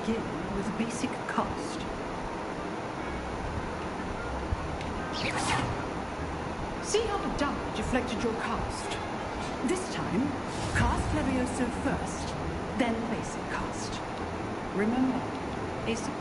begin with a basic cast. See how the die deflected your cast? This time, cast Levioso first, then basic cast. Remember, a surprise.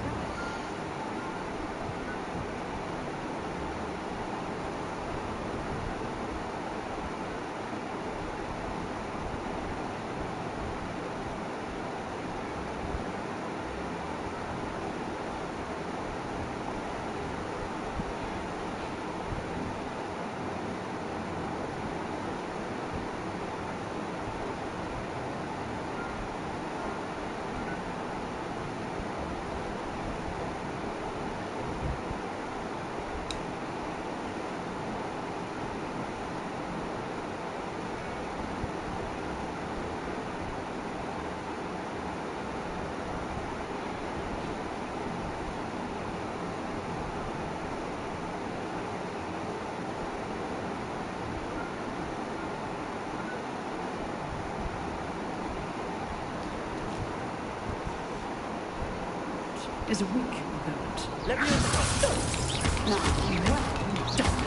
Is a weak opponent. Let me Now, well done.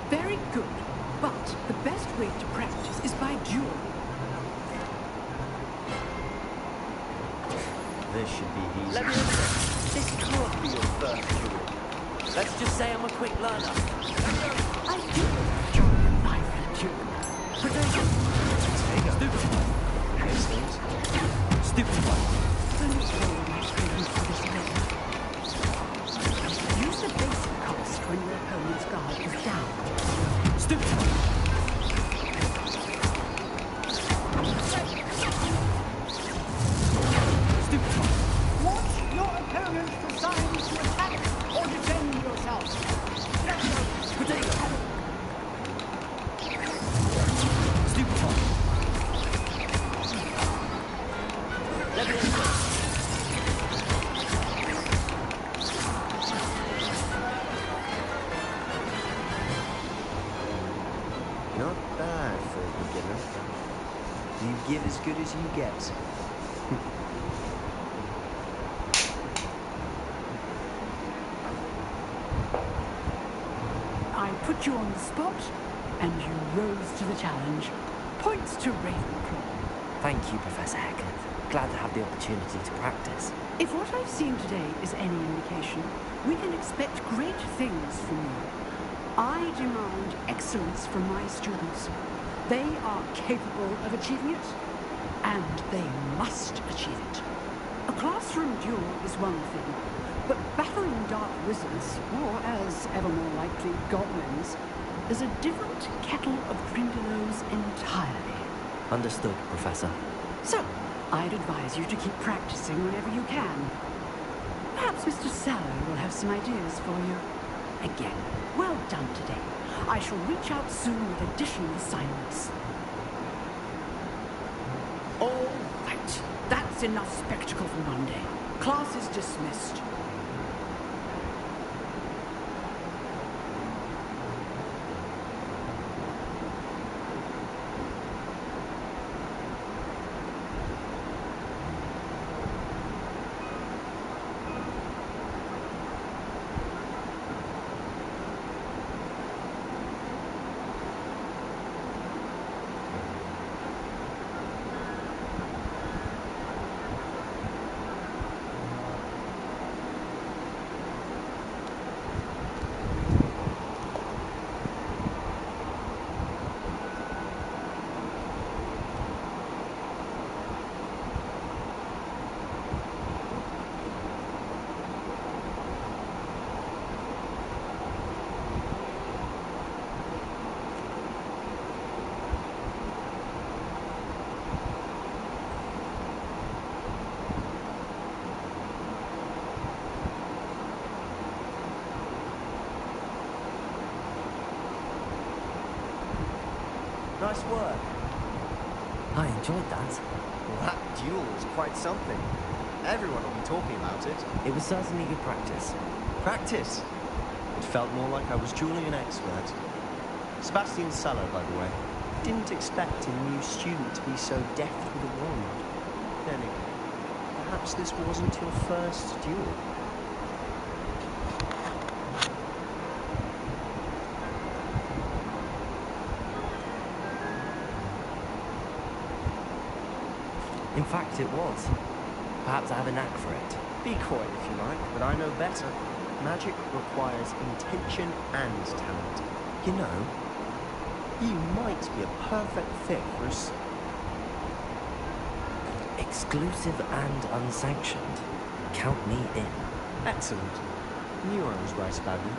Very good, but the best way to practice is by dueling. This should be easy. This can't be your first duel. Let's just say I'm a quick learner. I do enjoy the knife and duel. Stupid one. Use the basic cast when your opponent's guard is down. Stupid one. Stupid one. Watch your opponent for signs to attack or defend yourself. Potato. Stupid one. Let me Not bad for a beginner. You give as good as you get. I put you on the spot, and you rose to the challenge. Points to Ravenclaw. Thank you, Professor Heckett. Glad to have the opportunity to practice. If what I've seen today is any indication, we can expect great things from you. I demand excellence from my students. They are capable of achieving it, and they must achieve it. A classroom duel is one thing, but battling dark wizards, or as ever more likely, goblins, is a different kettle of grindylows entirely. Understood, Professor. So, I'd advise you to keep practicing whenever you can. Perhaps Mr. Sallow will have some ideas for you. Again, well done today. I shall reach out soon with additional assignments. All right. That's enough spectacle for one day. Class is dismissed. Nice work. I enjoyed that. Well, that duel was quite something. Everyone will be talking about it. It was certainly good practice. Practice. It felt more like I was dueling an expert. Sebastian Sallow, by the way. Didn't expect a new student to be so deft with a wand. Anyway, perhaps this wasn't your first duel. In fact, it was. Perhaps I have a knack for it. Be coy if you like, but I know better. Magic requires intention and talent. You know, you might be a perfect fit for us. Exclusive and unsanctioned. Count me in. Excellent. Knew I was right about you.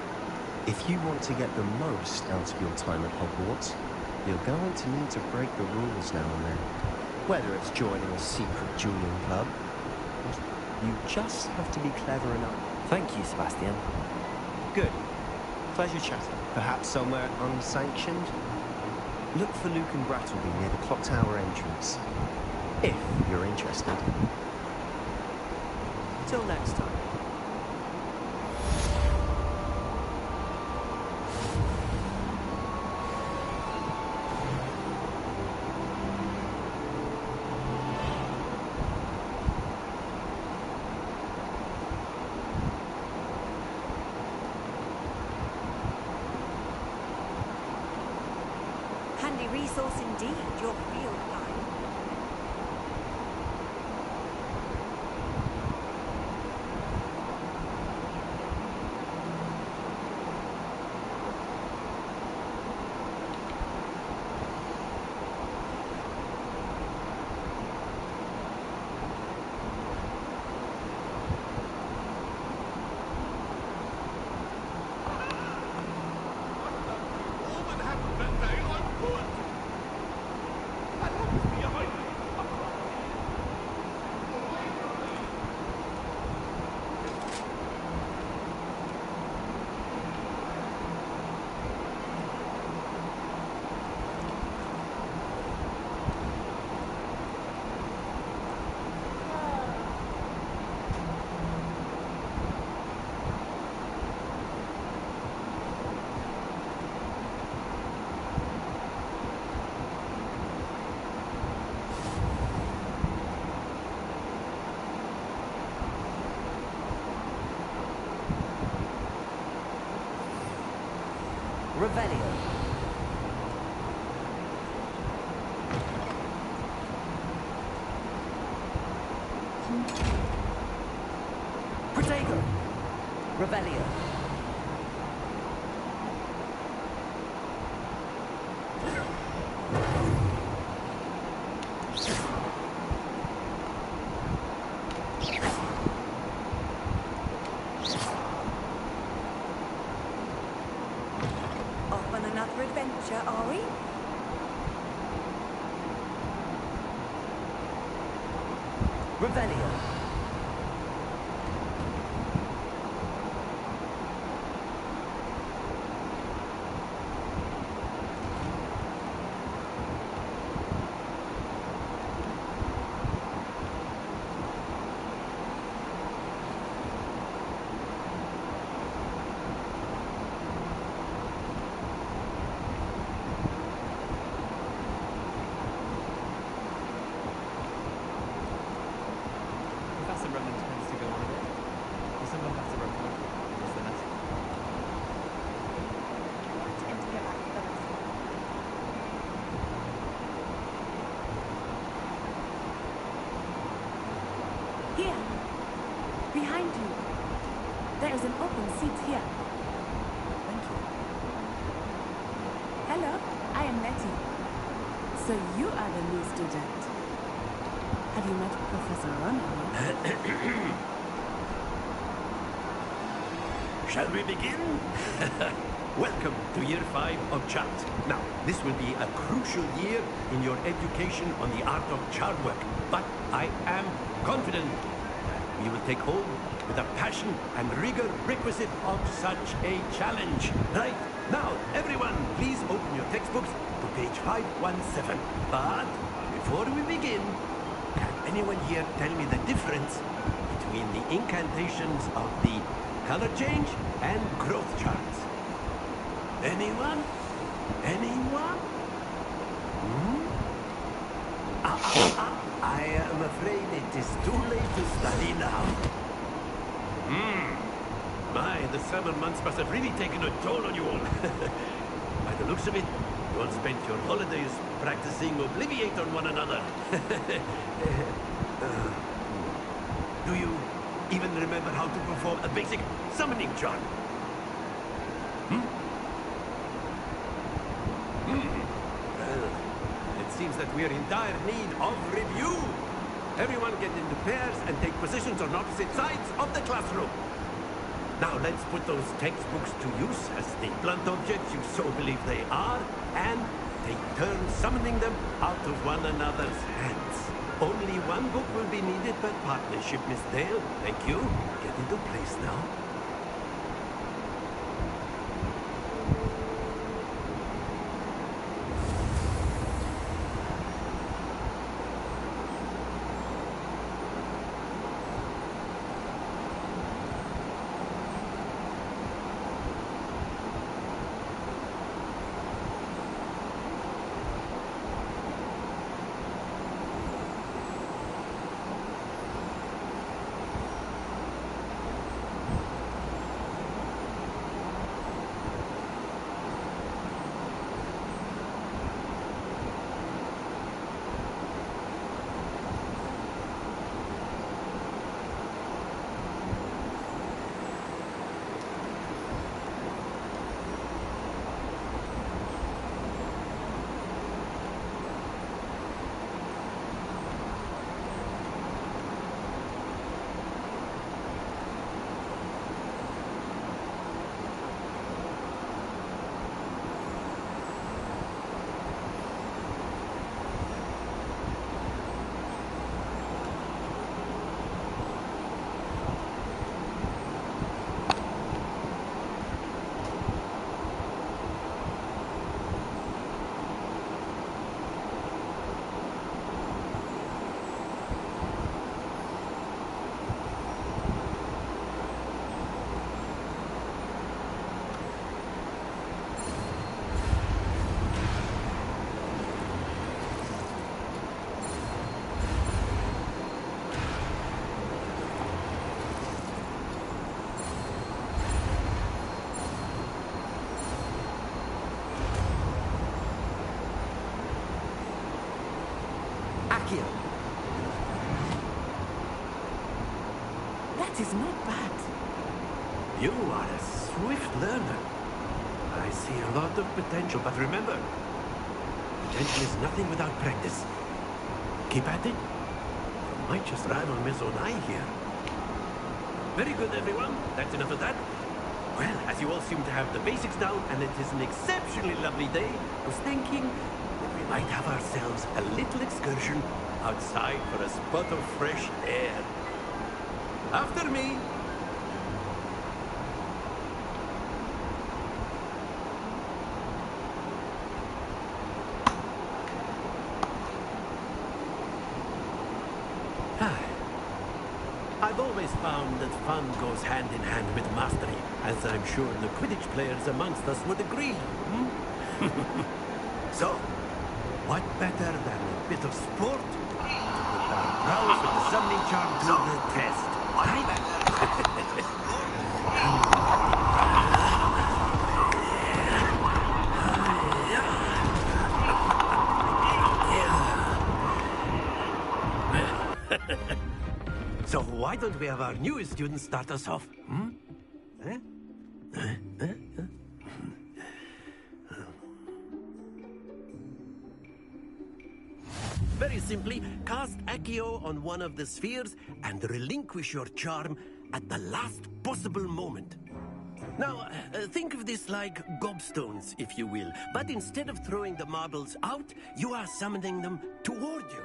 If you want to get the most out of your time at Hogwarts, you're going to need to break the rules now and then. Whether it's joining a secret dueling club, you just have to be clever enough. Thank you, Sebastian. Good. Pleasure chatting. Perhaps somewhere unsanctioned? Look for Luke and Brattleby near the clock tower entrance. If you're interested. Till next time. Handy resource indeed, your field guide. Revelio. Protego. Revelio. Off on another adventure, are we? Revelio. Professor Roman tends to go on a bit. Is someone Professor Roman? What's the next? Tend to get back to the rest. Here, behind you. There is an open seat here. Thank you. Hello, I am Letty. So you are the new student. Have you met Professor Ron? Shall we begin? Welcome to year 5 of chant. Now, this will be a crucial year in your education on the art of chart work, but I am confident that we will take home with the passion and rigor requisite of such a challenge. Right, now, everyone, please open your textbooks to page 517. But before we begin, can anyone here tell me the difference between the incantations of the color change and growth charts? Anyone? Anyone? Hmm? I am afraid it is too late to study now. My, the summer months must have really taken a toll on you all. By the looks of it, you all spent your holidays practicing Obliviate on one another. Do you even remember how to perform a basic summoning charm? Well, it seems that we are in dire need of review. Everyone get into pairs and take positions on opposite sides of the classroom. Now let's put those textbooks to use as the blunt objects you so believe they are, and take turns summoning them out of one another's hands. Only one book will be needed per partnership, Miss Dale. Thank you. Get into place now. That is not bad. You are a swift learner. I see a lot of potential, but remember, potential is nothing without practice. Keep at it. You might just rival Miss Onai here. Very good, everyone. That's enough of that. Well, as you all seem to have the basics down, and it is an exceptionally lovely day, I was thinking that we might have ourselves a little excursion outside for a spot of fresh air. After me. I've always found that fun goes hand in hand with mastery, as I'm sure the Quidditch players amongst us would agree. So, what better than a bit of sport to put our prowess with the summoning charm to the test, right? So why don't we have our newest student start us off? Very simply, cast Accio on one of the spheres and relinquish your charm at the last possible moment. Now, think of this like gobstones, if you will. But instead of throwing the marbles out, you are summoning them toward you.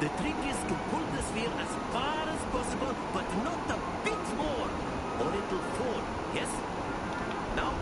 The trick is to pull the sphere as far as possible, but not a bit more, or it'll fall, yes? Now?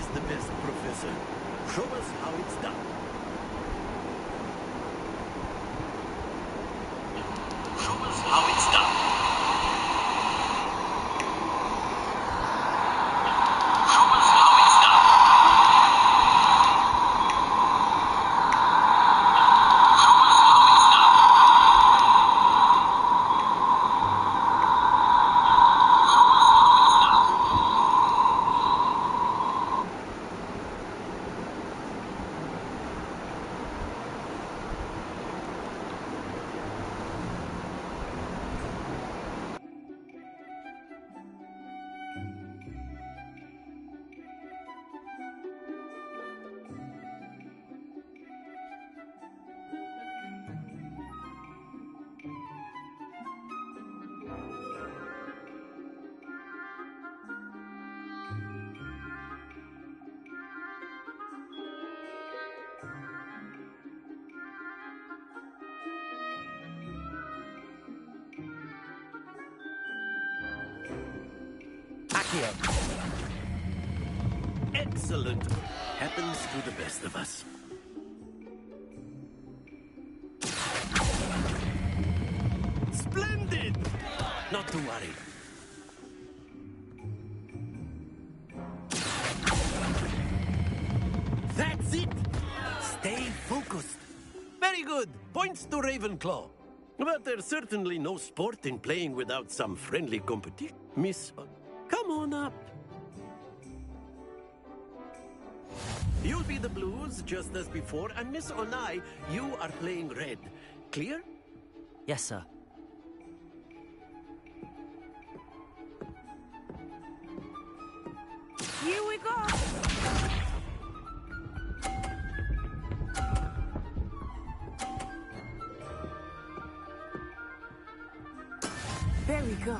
is the best, Professor. Show us how it's done. Show us how it's done. Show us how it's done. Show us how it's done. Accio. Excellent. Happens to the best of us. Splendid! Not to worry. That's it! Stay focused. Very good. Points to Ravenclaw. But there's certainly no sport in playing without some friendly competition. Miss, come on up. You'll be the blues, just as before, and Miss Onai, you are playing red. Clear? Yes, sir. Here we go. There we go.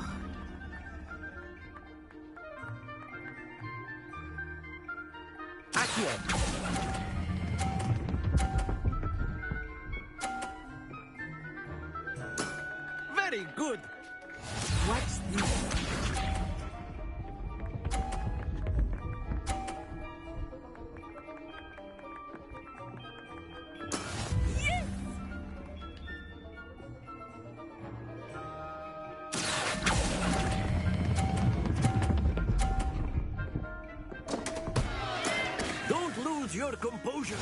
Accio. Very good. Watch this. Don't lose your composure.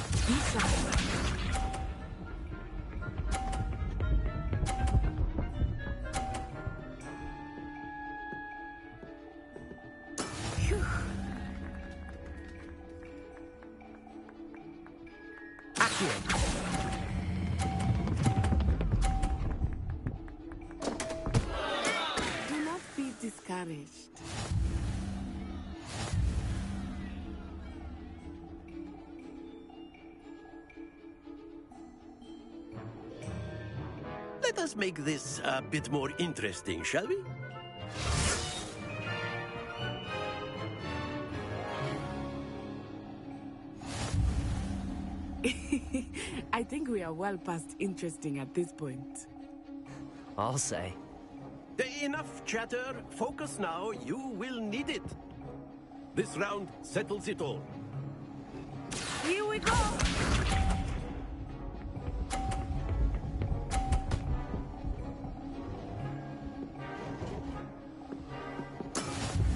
Accio. Do not be discouraged. Let us make this a bit more interesting, shall we? I think we are well past interesting at this point. I'll say. Enough chatter. Focus now. You will need it. This round settles it all. Here we go.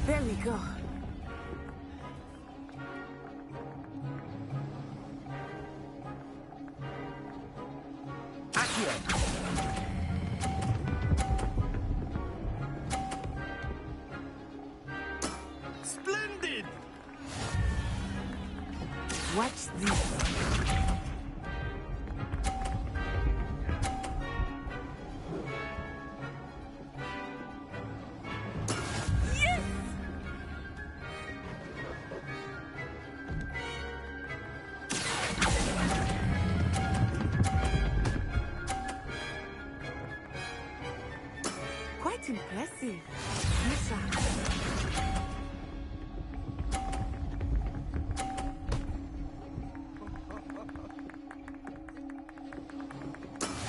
There we go. Accio. Splendid! Watch this. Quite impressive. Yes, sir.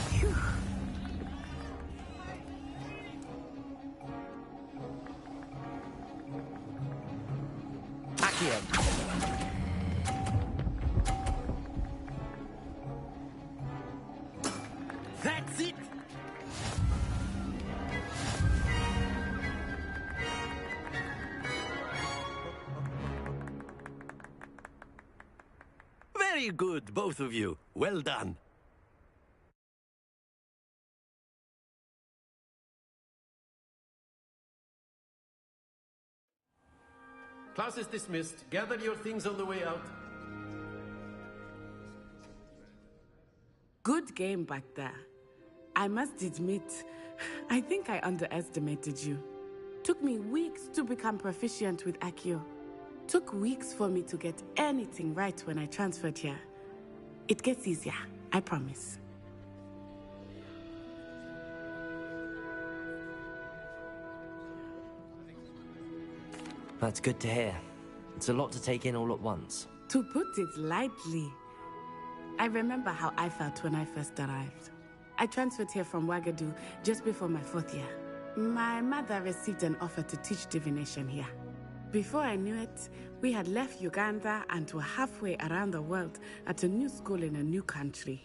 Phew. Accio. That's it! Very good, both of you. Well done. Class is dismissed. Gather your things on the way out. Good game back there. I must admit, I think I underestimated you. Took me weeks to become proficient with Accio. Took weeks for me to get anything right when I transferred here. It gets easier, I promise. That's good to hear. It's a lot to take in all at once. To put it lightly, I remember how I felt when I first arrived. I transferred here from Ouagadougou just before my 4th year. My mother received an offer to teach divination here. Before I knew it, we had left Uganda and were halfway around the world at a new school in a new country.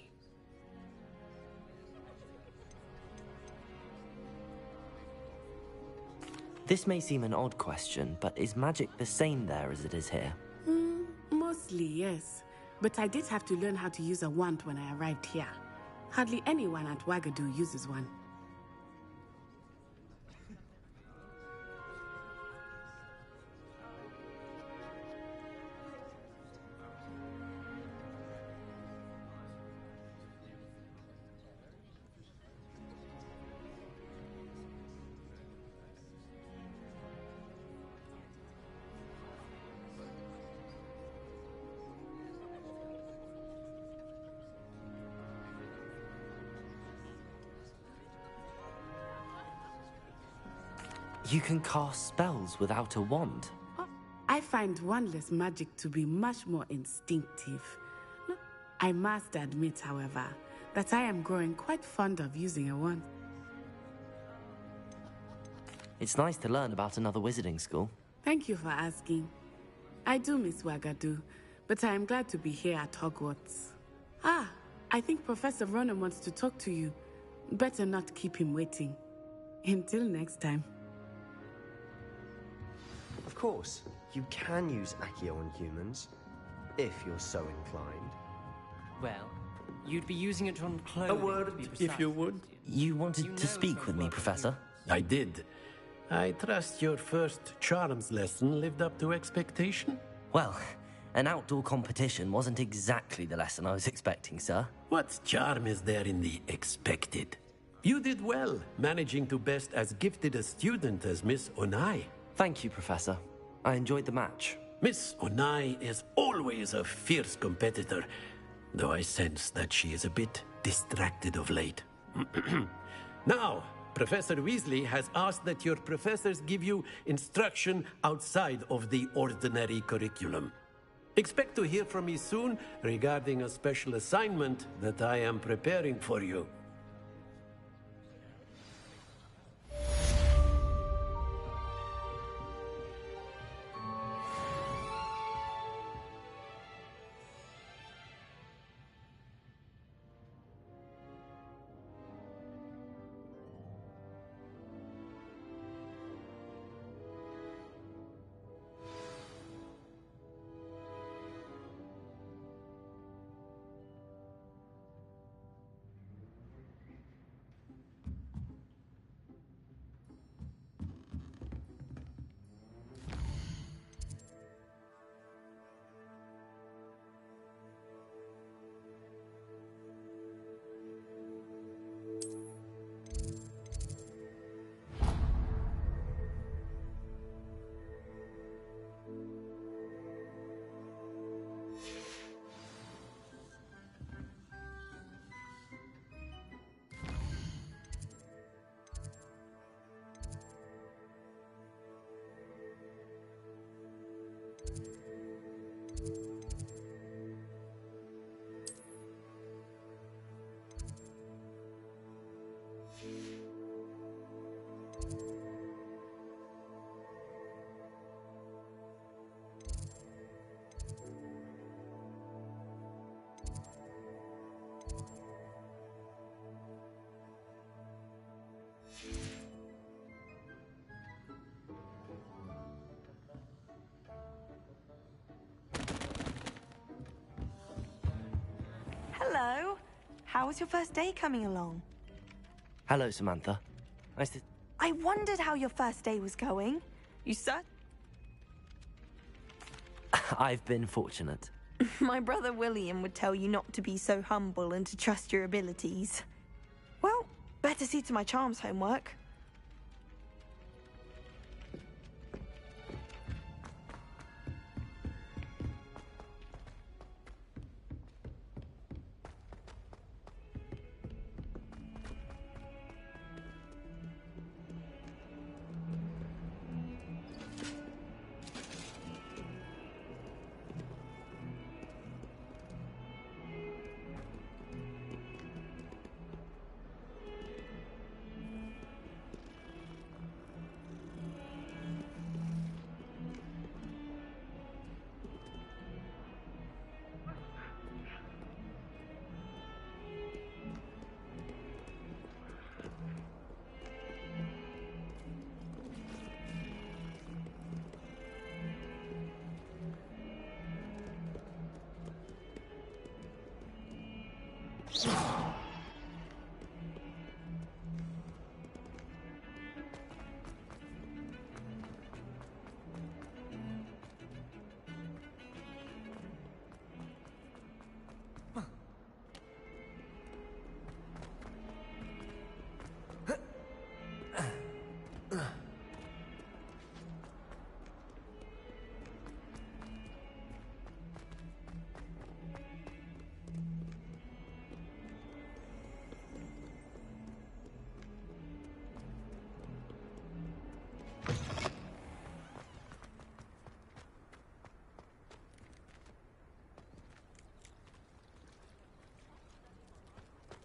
This may seem an odd question, but is magic the same there as it is here? Mostly, yes. But I did have to learn how to use a wand when I arrived here. Hardly anyone at Ouagadougou uses one. You can cast spells without a wand. I find wandless magic to be much more instinctive. I must admit, however, that I am growing quite fond of using a wand. It's nice to learn about another wizarding school. Thank you for asking. I do miss Ouagadougou, but I am glad to be here at Hogwarts. I think Professor Ronan wants to talk to you. Better not keep him waiting. Until next time. Of course, you can use Accio on humans, if you're so inclined. Well, you'd be using it on clothing. A word, if you would. You wanted to speak with me, Professor? I did. I trust your first charms lesson lived up to expectation? Well, an outdoor competition wasn't exactly the lesson I was expecting, sir. What charm is there in the expected? You did well, managing to best as gifted a student as Miss Onai. Thank you, Professor. I enjoyed the match. Miss Onai is always a fierce competitor, though I sense that she is a bit distracted of late. Now, Professor Weasley has asked that your professors give you instruction outside of the ordinary curriculum. Expect to hear from me soon regarding a special assignment that I am preparing for you. Hello. How was your first day coming along? Hello, Samantha. Nice to... I wondered how your first day was going. You sir? I've been fortunate. My brother William would tell you not to be so humble and to trust your abilities. Well, better see to my charms homework.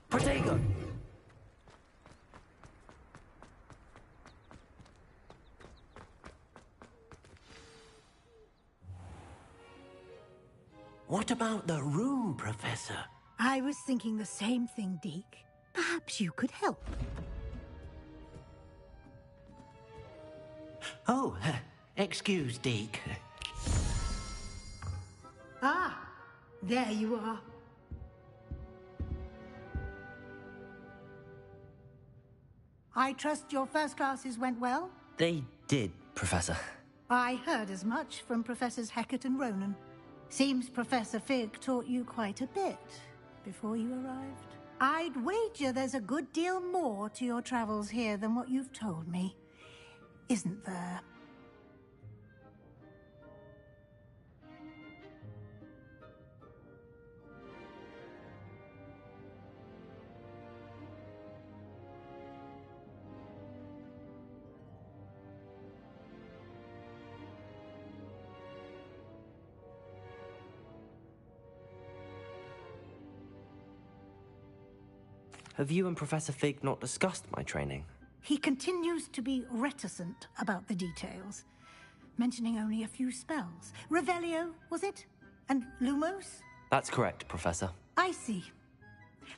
Protego! What about the room, Professor? I was thinking the same thing, Deke. Perhaps you could help. Oh, excuse, Deke. Ah, there you are. I trust your first classes went well? They did, Professor. I heard as much from Professors Hecat and Ronan. Seems Professor Fig taught you quite a bit before you arrived. I'd wager there's a good deal more to your travels here than what you've told me. Isn't there? Have you and Professor Fig not discussed my training? He continues to be reticent about the details, mentioning only a few spells. Revelio, was it? And Lumos? That's correct, Professor. I see.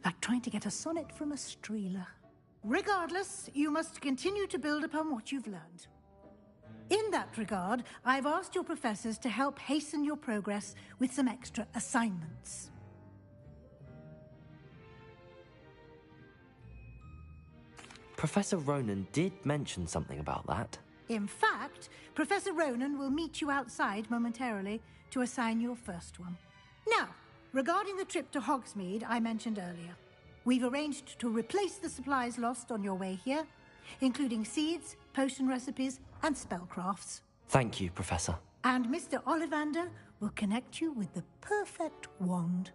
Like trying to get a sonnet from a streeler. Regardless, you must continue to build upon what you've learned. In that regard, I've asked your professors to help hasten your progress with some extra assignments. Professor Ronan did mention something about that. In fact, Professor Ronan will meet you outside momentarily to assign your first one. Now, regarding the trip to Hogsmeade I mentioned earlier, we've arranged to replace the supplies lost on your way here, including seeds, potion recipes, and spellcrafts. Thank you, Professor. And Mr. Ollivander will connect you with the perfect wand.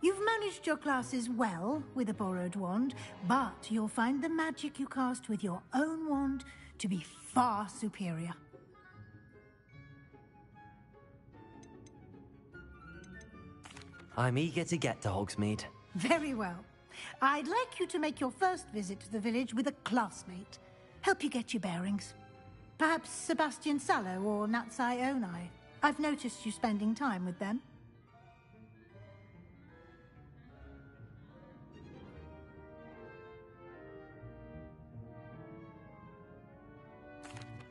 You've managed your classes well with a borrowed wand, but you'll find the magic you cast with your own wand to be far superior. I'm eager to get to Hogsmeade. Very well. I'd like you to make your first visit to the village with a classmate. Help you get your bearings. Perhaps Sebastian Sallow or Natsai Onai. I've noticed you spending time with them.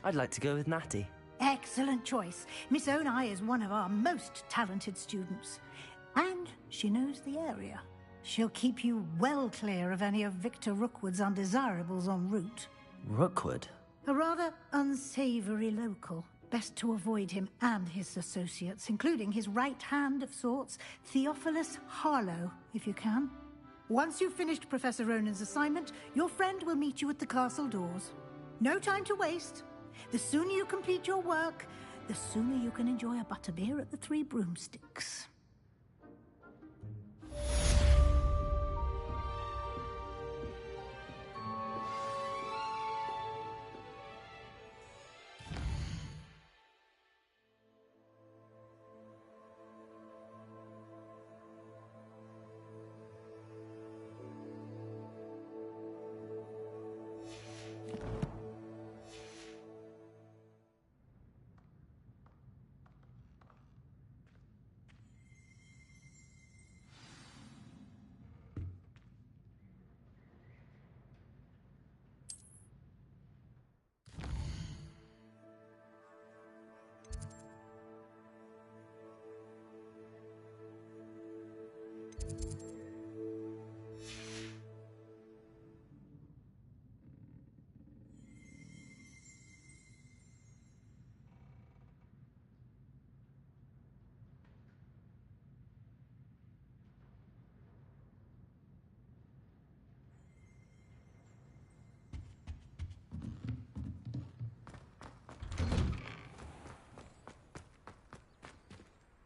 I'd like to go with Natty. Excellent choice. Miss Onai is one of our most talented students. And she knows the area. She'll keep you well clear of any of Victor Rookwood's undesirables en route. Rookwood? A rather unsavory local. Best to avoid him and his associates, including his right hand of sorts, Theophilus Harlow, if you can. Once you've finished Professor Ronan's assignment, your friend will meet you at the castle doors. No time to waste. The sooner you complete your work, the sooner you can enjoy a butterbeer at the Three Broomsticks.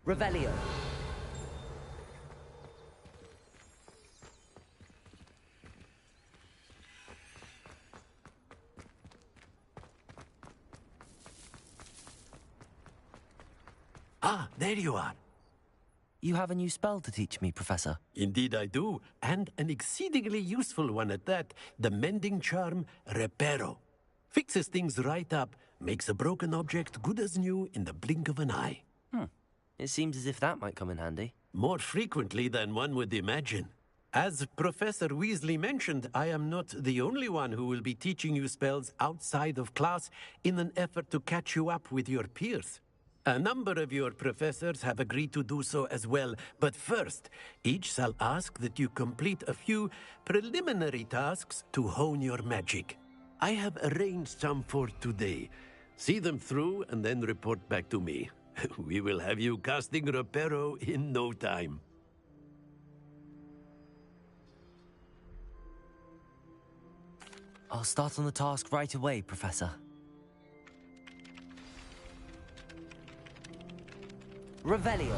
Revelio. Ah, there you are. You have a new spell to teach me, Professor. Indeed I do, and an exceedingly useful one at that. The mending charm, Reparo. Fixes things right up, makes a broken object good as new in the blink of an eye. It seems as if that might come in handy. More frequently than one would imagine. As Professor Weasley mentioned, I am not the only one who will be teaching you spells outside of class in an effort to catch you up with your peers. A number of your professors have agreed to do so as well, but first, each shall ask that you complete a few preliminary tasks to hone your magic. I have arranged some for today. See them through and then report back to me. We will have you casting Reparo in no time. I'll start on the task right away, Professor. Revelio.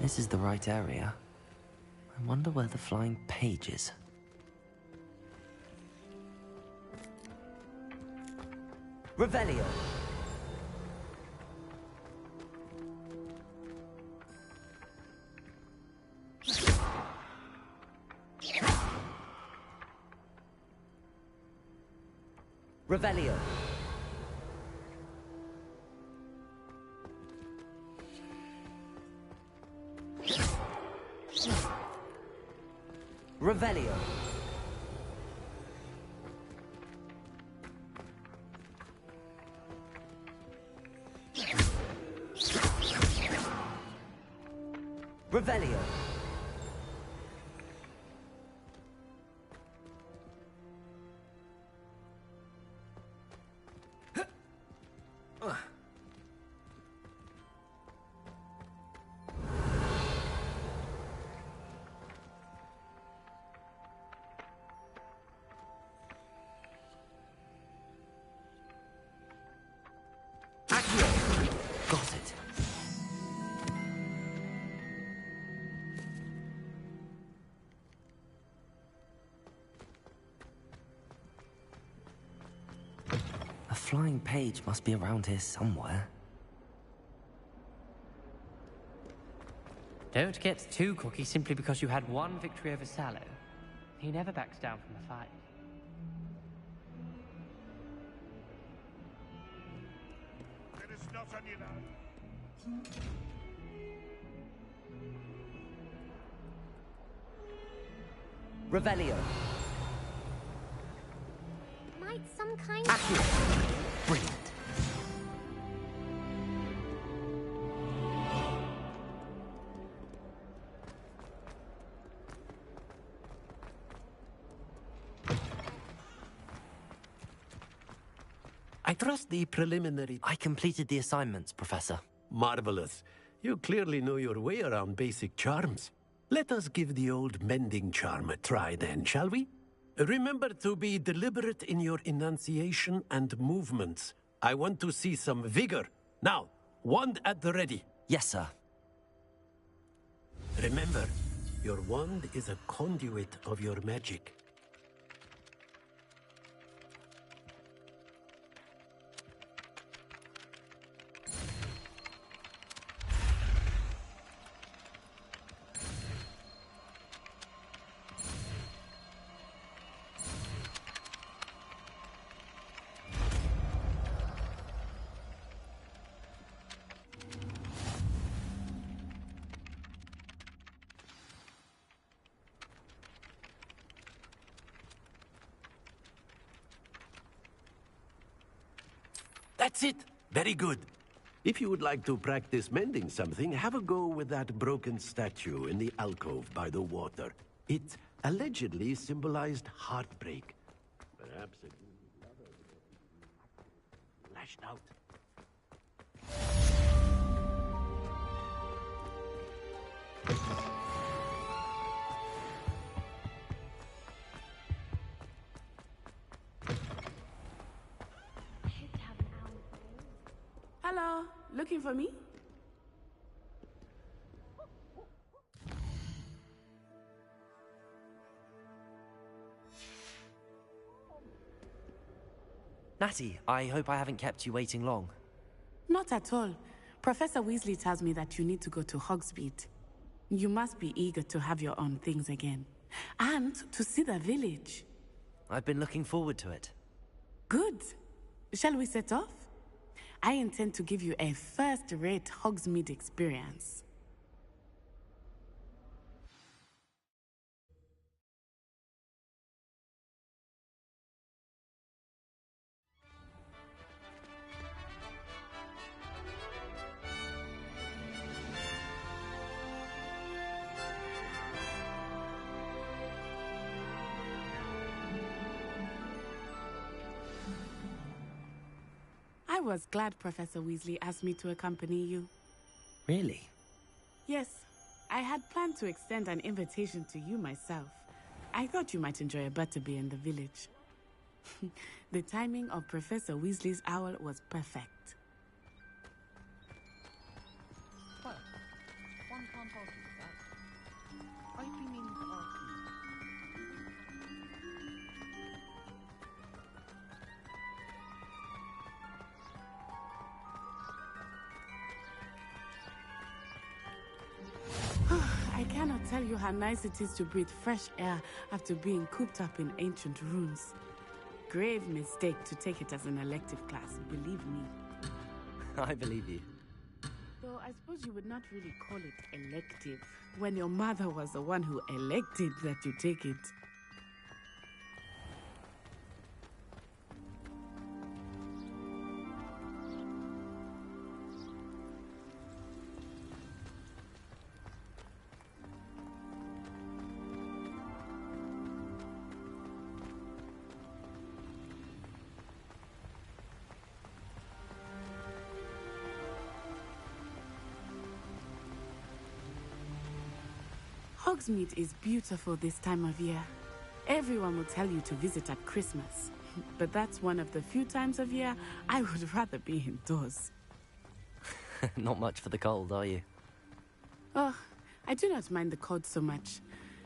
This is the right area. I wonder where the flying page is. Revelio. Revelio. Revelio. Revelio. Got it. A flying page must be around here somewhere. Don't get too cocky simply because you had one victory over Sallow. He never backs down from a fight. It is not enough. Revelio. Might some kind Accurate. Brilliant. I trust the preliminary... I completed the assignments, Professor. Marvelous. You clearly know your way around basic charms. Let us give the old mending charm a try then, shall we? Remember to be deliberate in your enunciation and movements. I want to see some vigor. Now, wand at the ready. Yes, sir. Remember, your wand is a conduit of your magic. That's it! Very good. If you would like to practice mending something, have a go with that broken statue in the alcove by the water. It allegedly symbolized heartbreak. Perhaps it lashed out. Hello, looking for me? Natty, I hope I haven't kept you waiting long. Not at all. Professor Weasley tells me that you need to go to Hogsmeade. You must be eager to have your own things again. And to see the village. I've been looking forward to it. Good. Shall we set off? I intend to give you a first-rate Hogsmeade experience. I was glad Professor Weasley asked me to accompany you. Really? Yes, I had planned to extend an invitation to you myself. I thought you might enjoy a butterbeer in the village. The timing of Professor Weasley's owl was perfect. Well, one can't argue with that. I've been meaning to ask you. I cannot tell you how nice it is to breathe fresh air after being cooped up in ancient rooms. Grave mistake to take it as an elective class, believe me. I believe you. Though I suppose you would not really call it elective, when your mother was the one who elected that you take it. Hogsmeade is beautiful this time of year. Everyone will tell you to visit at Christmas. But that's one of the few times of year I would rather be indoors. Not much for the cold, are you? Oh, I do not mind the cold so much,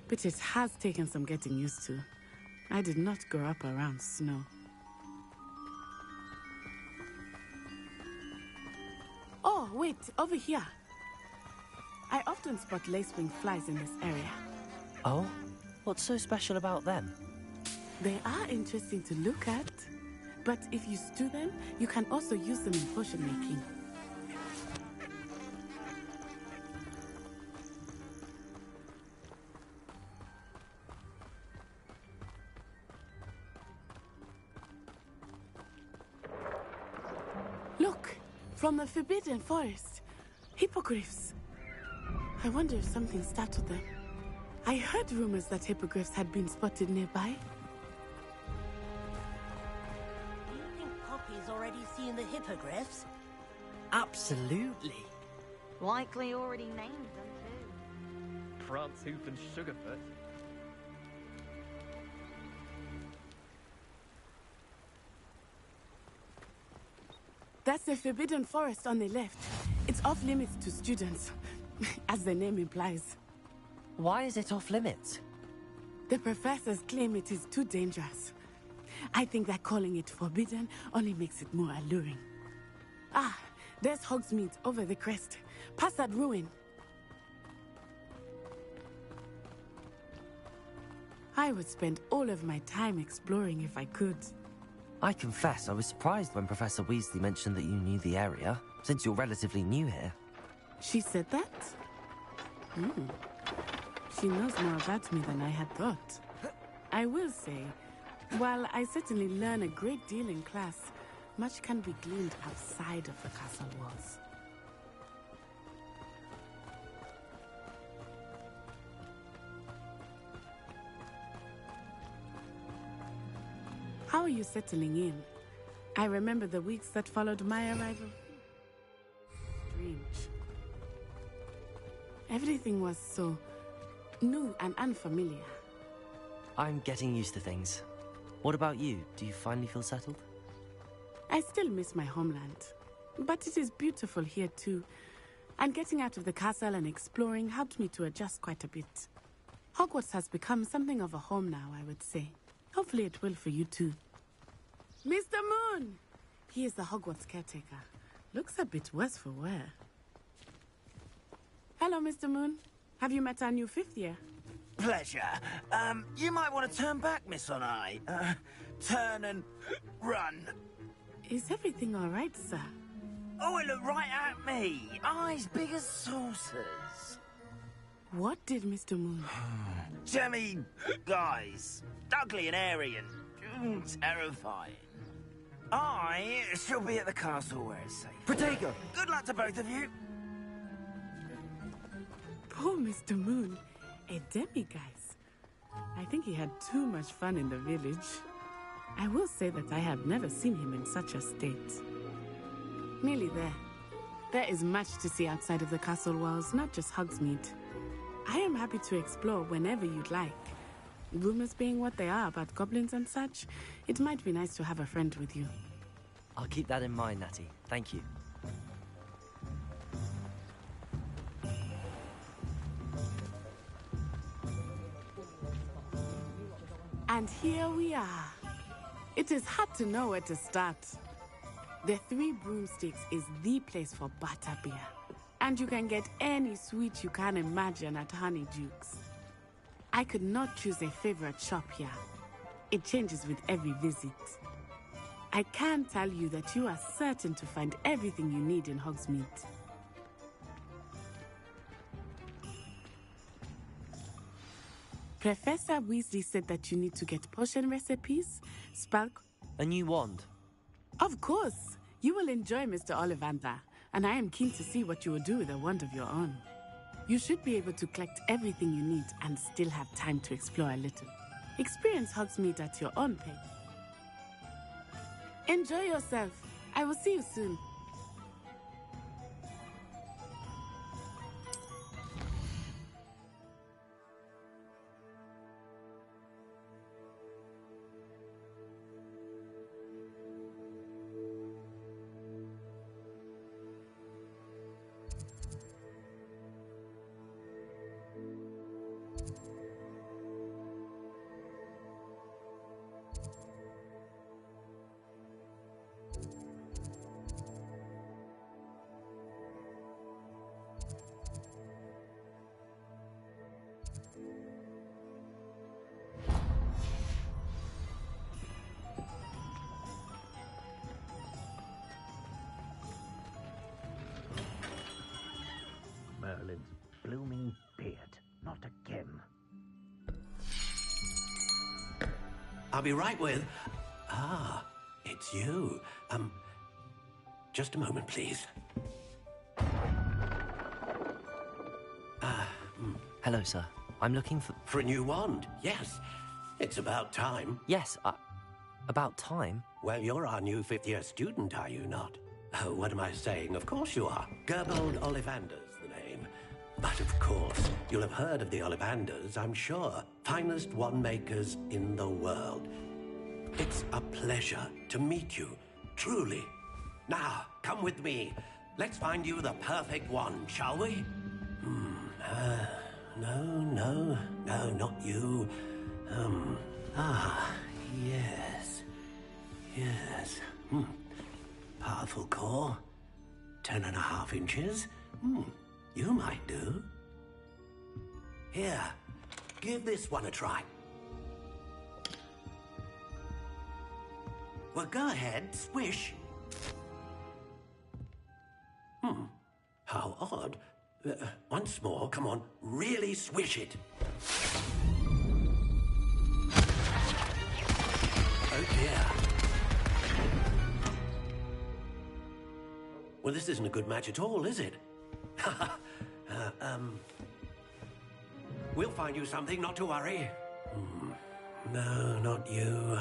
but it has taken some getting used to. I did not grow up around snow. Oh, wait, over here. I often spot lacewing flies in this area. Oh? What's so special about them? They are interesting to look at, but if you stew them, you can also use them in potion making. From the Forbidden Forest. Hippogriffs. I wonder if something startled them. I heard rumors that hippogriffs had been spotted nearby. Do you think Poppy's already seen the hippogriffs? Absolutely. Likely already named them too. Prance-Hoof and Sugarfoot. That's the Forbidden Forest on the left. It's off limits to students, as the name implies. Why is it off limits? The professors claim it is too dangerous. I think that calling it forbidden only makes it more alluring. Ah, there's Hogsmeade over the crest. Past that ruin. I would spend all of my time exploring if I could. I confess I was surprised when Professor Weasley mentioned that you knew the area, since you're relatively new here. She said that? She knows more about me than I had thought. I will say, while I certainly learn a great deal in class, much can be gleaned outside of the castle walls. How are you settling in? I remember the weeks that followed my arrival. Strange. Everything was so new and unfamiliar. I'm getting used to things. What about you? Do you finally feel settled? I still miss my homeland, but it is beautiful here too. And getting out of the castle and exploring helped me to adjust quite a bit. Hogwarts has become something of a home now, I would say. Hopefully it will for you too. Mr. Moon! He is the Hogwarts caretaker. Looks a bit worse for wear. Hello, Mr. Moon. Have you met our new fifth year? Pleasure. You might want to turn back, Miss Onai. Turn and run. Is everything all right, sir? Oh, it looked right at me. Eyes big as saucers. What did Mr. Moon? Jemmy, guys. Ugly and airy and terrifying. I shall be at the castle where it's safe. Protego! Good luck to both of you. Poor Mr. Moon. A demiguise. I think he had too much fun in the village. I will say that I have never seen him in such a state. Nearly there. There is much to see outside of the castle walls, not just Hogsmeade. I am happy to explore whenever you'd like. Rumors being what they are about goblins and such, it might be nice to have a friend with you. I'll keep that in mind, Natty. Thank you. And here we are. It is hard to know where to start. The Three Broomsticks is the place for butterbeer. And you can get any sweet you can imagine at Honeydukes. I could not choose a favorite shop here. It changes with every visit. I can tell you that you are certain to find everything you need in Hogsmeade. Professor Weasley said that you need to get potion recipes, spell... A new wand. Of course! You will enjoy Mr. Ollivander, and I am keen to see what you will do with a wand of your own. You should be able to collect everything you need and still have time to explore a little. Experience Hogsmeade at your own pace. Enjoy yourself. I will see you soon. Merlin's blooming beard. Not again. I'll be right with... Ah, it's you. just a moment, please. Hello, sir. I'm looking for... For a new wand, yes. It's about time. Yes, about time? Well, you're our new fifth-year student, are you not? Oh, what am I saying? Of course you are. Gerbold Ollivander's the name. But of course, you'll have heard of the Ollivanders, I'm sure. Finest wand makers in the world. It's a pleasure to meet you, truly. Now, come with me. Let's find you the perfect wand, shall we? No, not you. Yes. Powerful core. 10.5 inches. You might do. Here, give this one a try. Well, go ahead, swish. How odd. Once more, come on, really swish it. Oh dear. Well, this isn't a good match at all, is it? We'll find you something, not to worry. No, not you.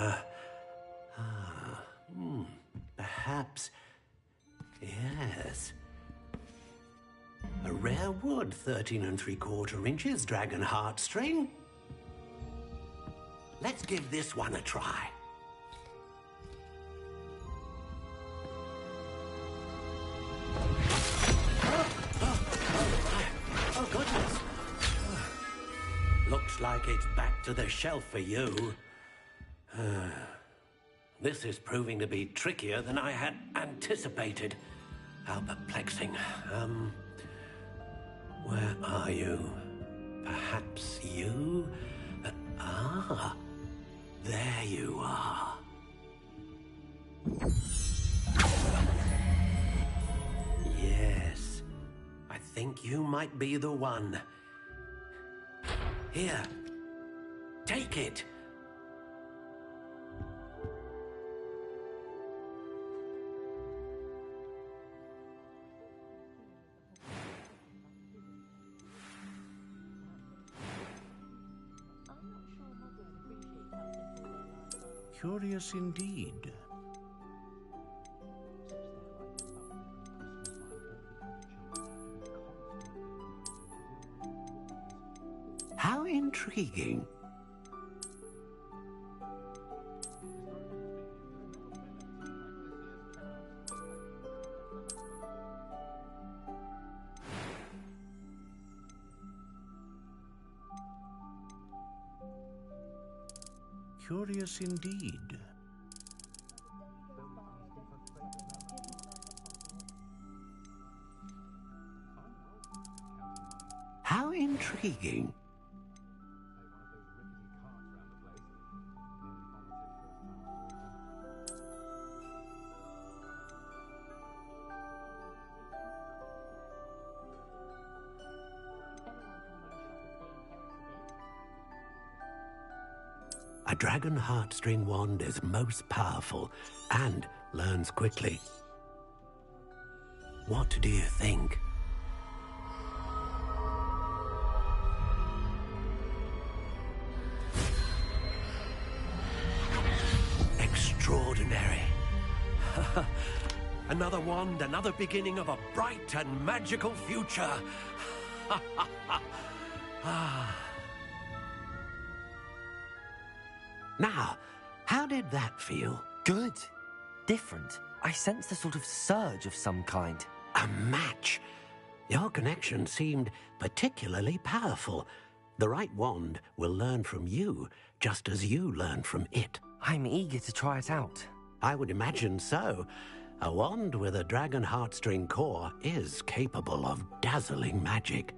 Perhaps. Yes. A rare wood, 13 3/4 inches, dragon heartstring. Let's give this one a try. Oh, goodness. Looks like it's back to the shelf for you. This is proving to be trickier than I had anticipated. How perplexing. Where are you? Perhaps you? There you are. Yes, I think you might be the one. Here, take it. Curious indeed. How intriguing. Curious indeed. How intriguing. A dragon heartstring wand is most powerful and learns quickly. What do you think? Extraordinary. Another wand, another beginning of a bright and magical future. Now, how did that feel? Good. Different. I sensed a sort of surge of some kind. A match. Your connection seemed particularly powerful. The right wand will learn from you, just as you learn from it. I'm eager to try it out. I would imagine so. A wand with a dragon heartstring core is capable of dazzling magic.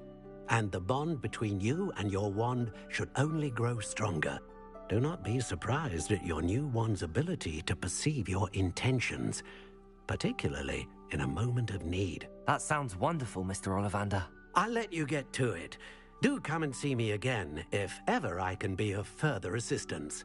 And the bond between you and your wand should only grow stronger. Do not be surprised at your new wand's ability to perceive your intentions, particularly in a moment of need. That sounds wonderful, Mr. Ollivander. I'll let you get to it. Do come and see me again if ever I can be of further assistance.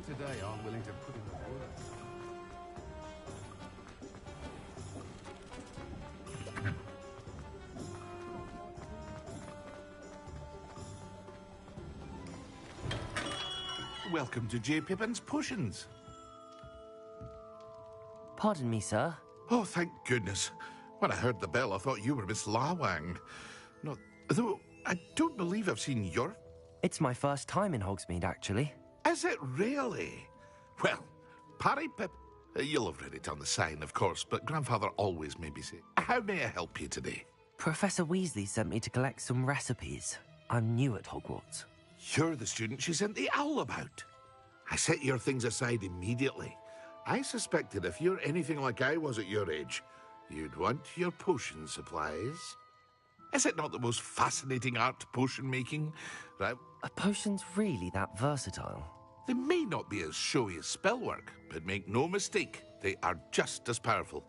today aren't willing to put in the work. Welcome to J. Pippin's Potions. Pardon me, sir. Oh, thank goodness. When I heard the bell, I thought you were Miss Lawang. No, though I don't believe I've seen your... It's my first time in Hogsmeade, actually. Is it really? Well, Parry Pip... You'll have read it on the sign, of course, but Grandfather always made me say, how may I help you today? Professor Weasley sent me to collect some recipes. I'm new at Hogwarts. You're the student she sent the owl about. I set your things aside immediately. I suspected if you're anything like I was at your age, you'd want your potion supplies. Is it not the most fascinating art, potion making? Right? Are potions really that versatile? They may not be as showy as spellwork, but make no mistake, they are just as powerful.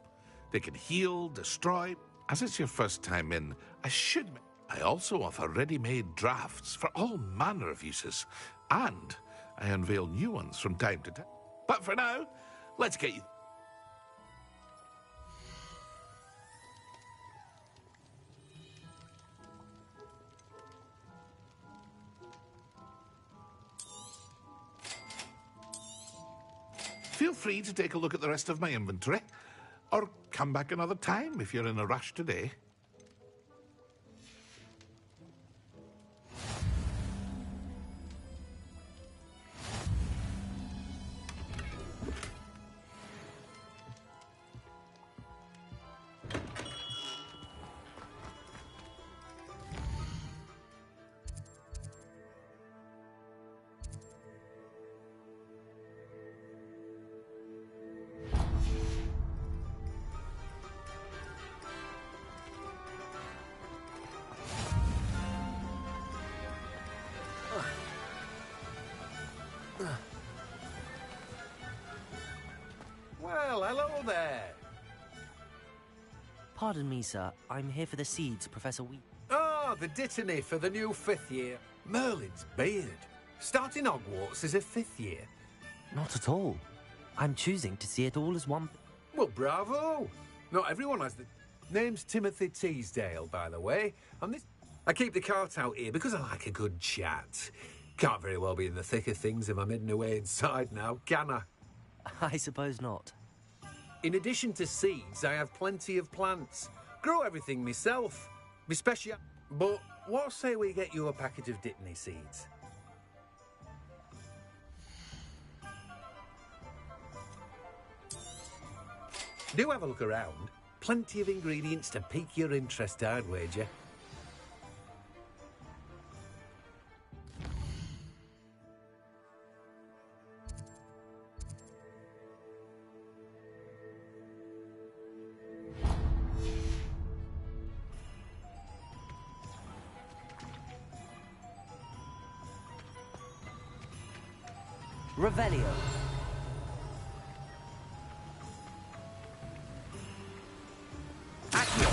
They can heal, destroy. As it's your first time in, I also offer ready-made drafts for all manner of uses, and I unveil new ones from time to time. But for now, let's get you... Feel free to take a look at the rest of my inventory, or come back another time if you're in a rush today. Well, hello there. Pardon me, sir. I'm here for the seeds, Professor Weasley. Ah, the dittany for the new 5th year. Merlin's beard. Starting Hogwarts as a 5th year. Not at all. I'm choosing to see it all as one... Well, bravo. Not everyone has the... Name's Timothy Teasdale, by the way. I keep the cart out here because I like a good chat. Can't very well be in the thick of things if I'm hidden away inside now, can I? I suppose not. In addition to seeds, I have plenty of plants. Grow everything myself. Me special... But what say we get you a packet of dittany seeds? Do have a look around. Plenty of ingredients to pique your interest, I'd wager. Revelio. Accio.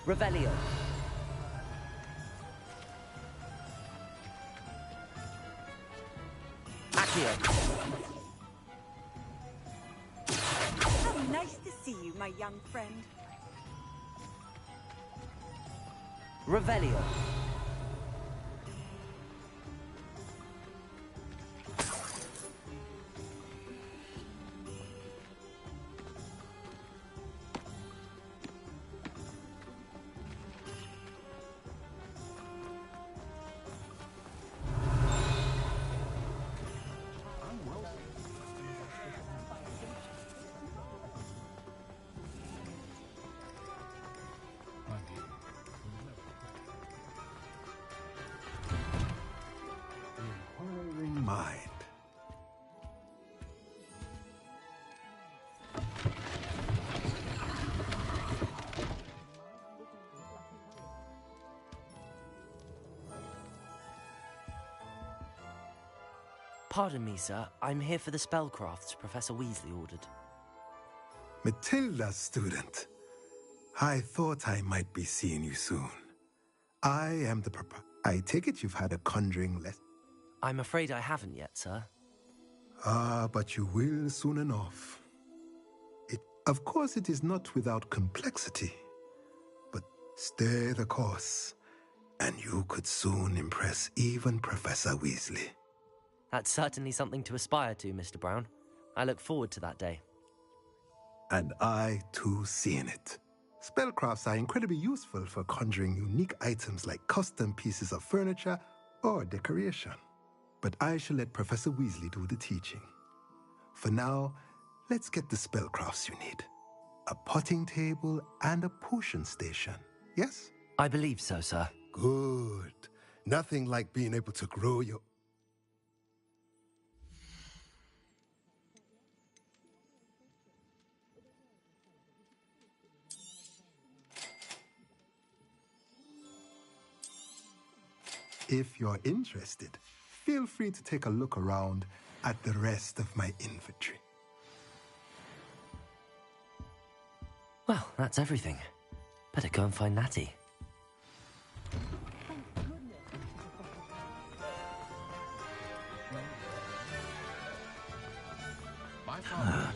Revelio. Accio. How nice to see you, my young friend. Revelio. Mind. Pardon me, sir. I'm here for the spellcrafts Professor Weasley ordered. Matilda's student. I thought I might be seeing you soon. I am the I take it you've had a conjuring lesson. I'm afraid I haven't yet, sir. But you will soon enough. Of course, it is not without complexity, but stay the course, and you could soon impress even Professor Weasley. That's certainly something to aspire to, Mr. Brown. I look forward to that day. And I, too, seeing it. Spellcrafts are incredibly useful for conjuring unique items like custom pieces of furniture or decoration. But I shall let Professor Weasley do the teaching. For now, let's get the spellcrafts you need. A potting table and a potion station, yes? I believe so, sir. Good. Nothing like being able to grow your... If you're interested, feel free to take a look around at the rest of my inventory. Well, that's everything. Better go and find Natty. My father.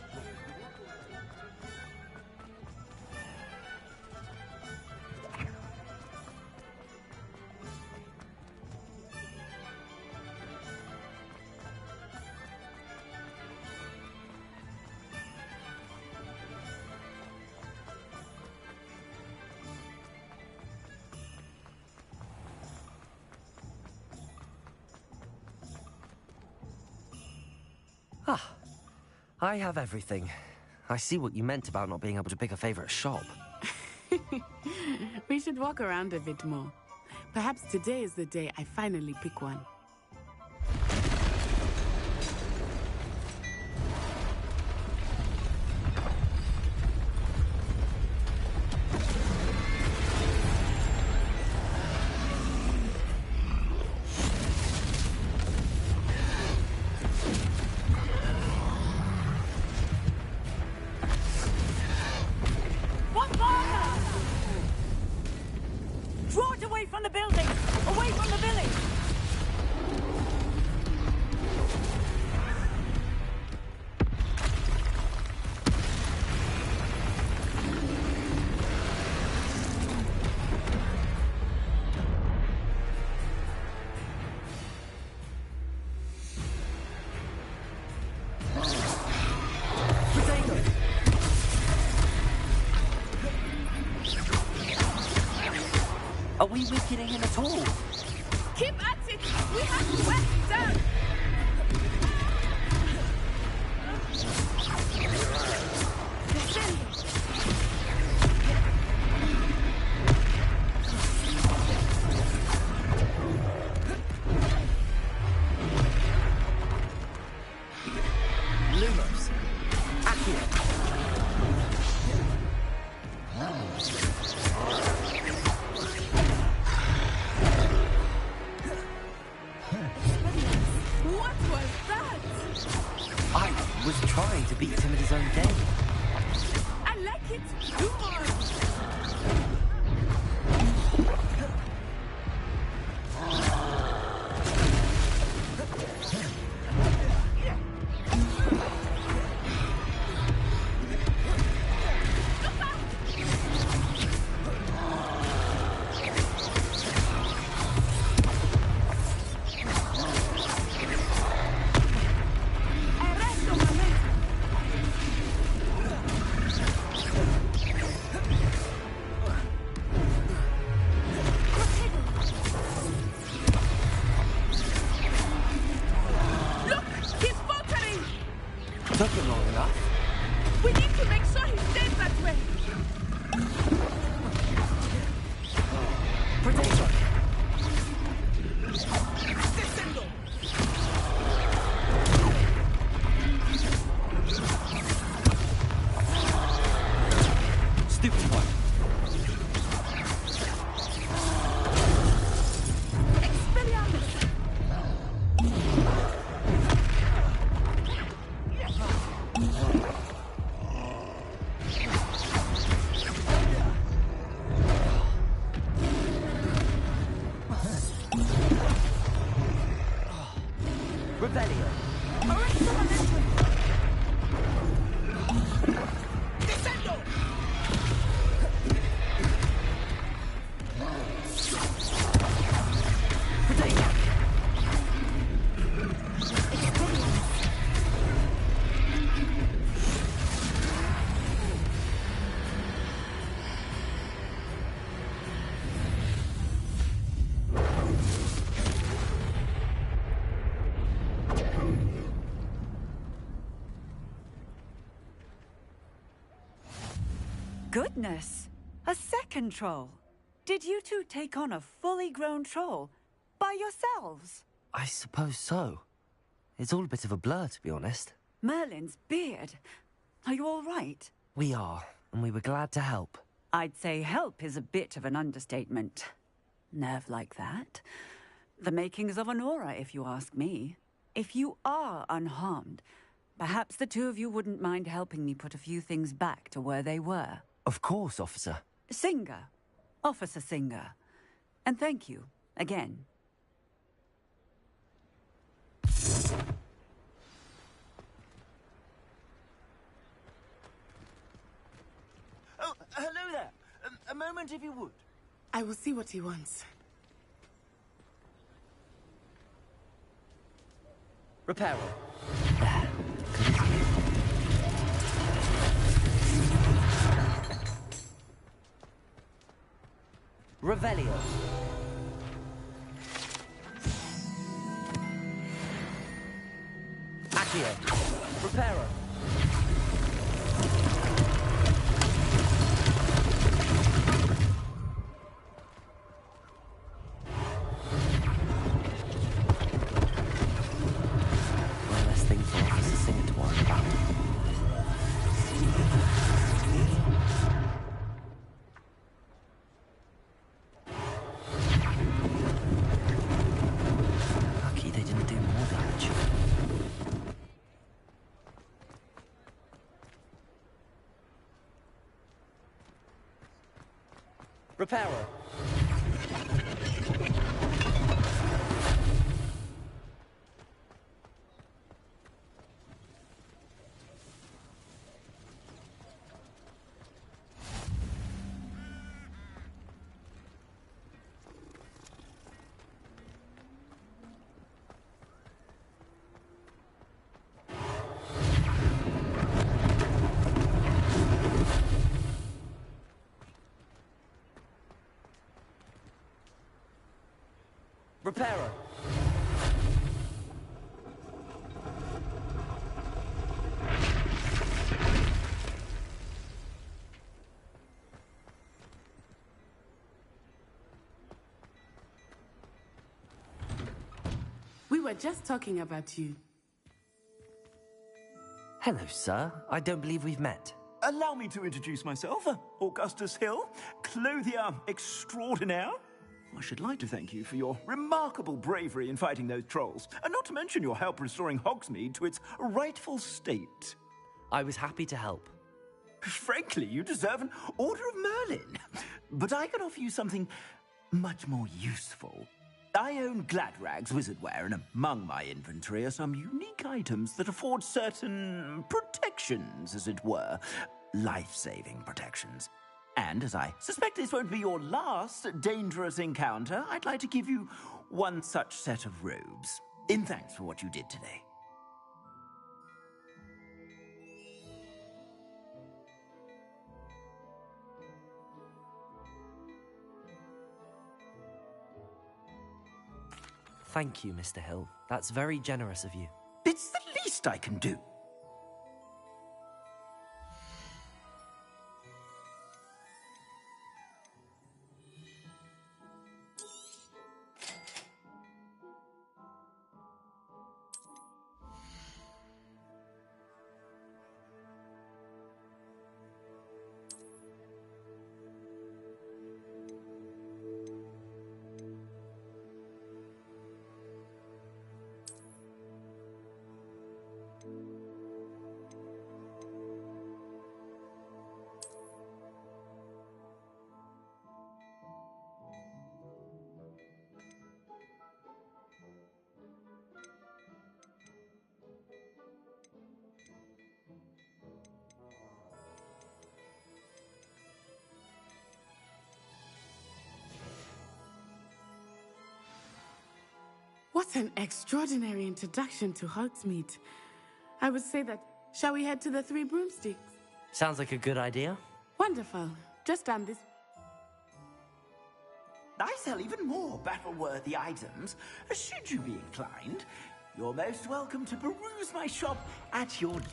I have everything. I see what you meant about not being able to pick a favorite shop. We should walk around a bit more. Perhaps today is the day I finally pick one. Are we weakening him at all? Keep at it! We have to wear him down! Lumos. Accurate. What was that? I was trying to beat him at his own game. I like it too much! Took him long enough. We need to make sure he stays that way. Potato. Descendo. Stupid one. Expelliarmus. Revelio. Descendo! Goodness! A second troll! Did you two take on a fully grown troll? By yourselves? I suppose so. It's all a bit of a blur, to be honest. Merlin's beard. Are you all right? We are, and we were glad to help. I'd say help is a bit of an understatement. Nerve like that. The makings of an aura, if you ask me. If you are unharmed, perhaps the two of you wouldn't mind helping me put a few things back to where they were. Of course, officer. Singer. Officer Singer. And thank you, again. Oh, hello there. A moment, if you would. I will see what he wants. Reparo. Revelio. Accio. Reparo. One less thing for Officer Singer to worry about. Lucky they didn't do more damage. Reparo. Reparo. We were just talking about you. Hello, sir. I don't believe we've met. Allow me to introduce myself, Augustus Hill, clothier extraordinaire. I should like to thank you for your remarkable bravery in fighting those trolls, and not to mention your help restoring Hogsmeade to its rightful state. I was happy to help. Frankly, you deserve an Order of Merlin. But I can offer you something much more useful. I own Gladrag's wizardware, and among my inventory are some unique items that afford certain protections, as it were. Life-saving protections. And as I suspect this won't be your last dangerous encounter, I'd like to give you one such set of robes, in thanks for what you did today. Thank you, Mr. Hill. That's very generous of you. It's the least I can do. What an extraordinary introduction to Hogsmeade. I would say that, shall we head to the Three Broomsticks? Sounds like a good idea. Wonderful. Just down this... I sell even more battle-worthy items. Should you be inclined, you're most welcome to peruse my shop at your leisure.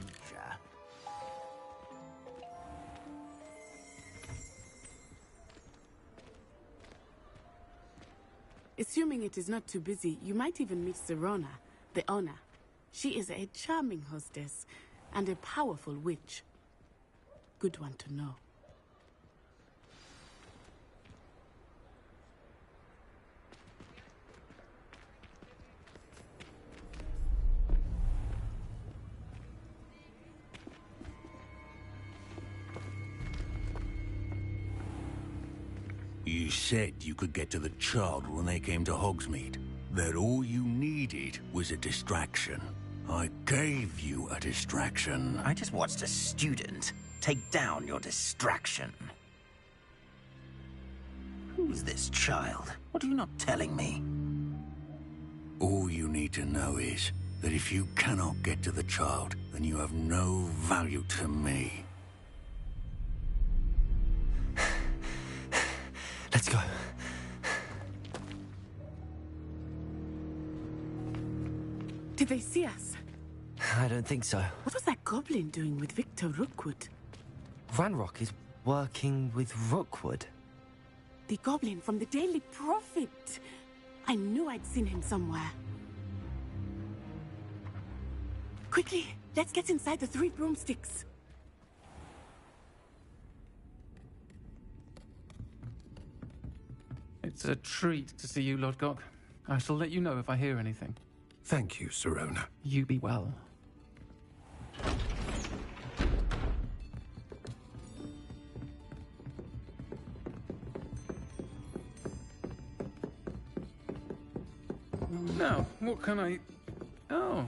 Assuming it is not too busy, you might even meet Sirona, the owner. She is a charming hostess and a powerful witch. Good one to know. You said you could get to the child when they came to Hogsmeade. That all you needed was a distraction. I gave you a distraction. I just watched a student take down your distraction. Who's this child? What are you not telling me? All you need to know is that if you cannot get to the child, then you have no value to me. Let's go. Did they see us? I don't think so. What was that goblin doing with Victor Rookwood? Ranrock is working with Rookwood. The goblin from the Daily Prophet. I knew I'd seen him somewhere. Quickly, let's get inside the Three Broomsticks. It's a treat to see you, Lodgok. I shall let you know if I hear anything. Thank you, Sirona. You be well. Now, what can I... Oh,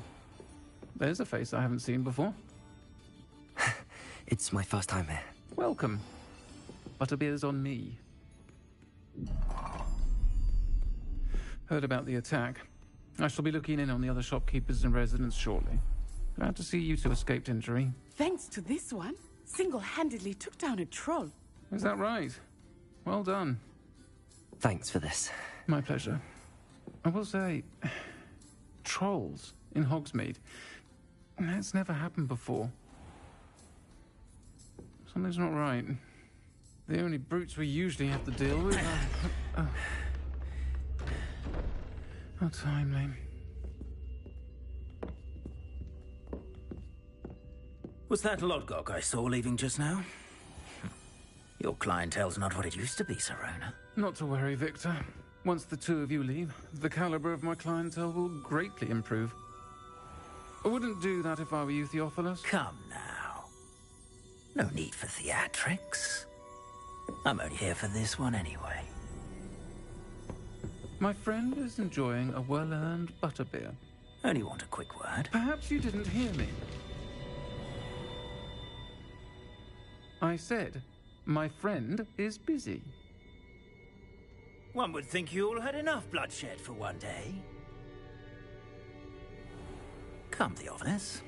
there's a face I haven't seen before. It's my first time here. Welcome. Butterbeer's on me. Heard about the attack. I shall be looking in on the other shopkeepers and residents shortly. Glad to see you two escaped injury. Thanks to this one, single-handedly took down a troll. Is that right? Well done. Thanks for this. My pleasure. I will say, trolls in Hogsmeade. That's never happened before. Something's not right. The only brutes we usually have to deal with are... How timely. Was that Lodgok I saw leaving just now? Your clientele's not what it used to be, Sirona. Not to worry, Victor. Once the two of you leave, the caliber of my clientele will greatly improve. I wouldn't do that if I were you, Theophilus. Come now. No need for theatrics. I'm only here for this one anyway. My friend is enjoying a well-earned butterbeer. Only want a quick word. Perhaps you didn't hear me. I said, my friend is busy. One would think you all had enough bloodshed for one day. Come, Theophilus.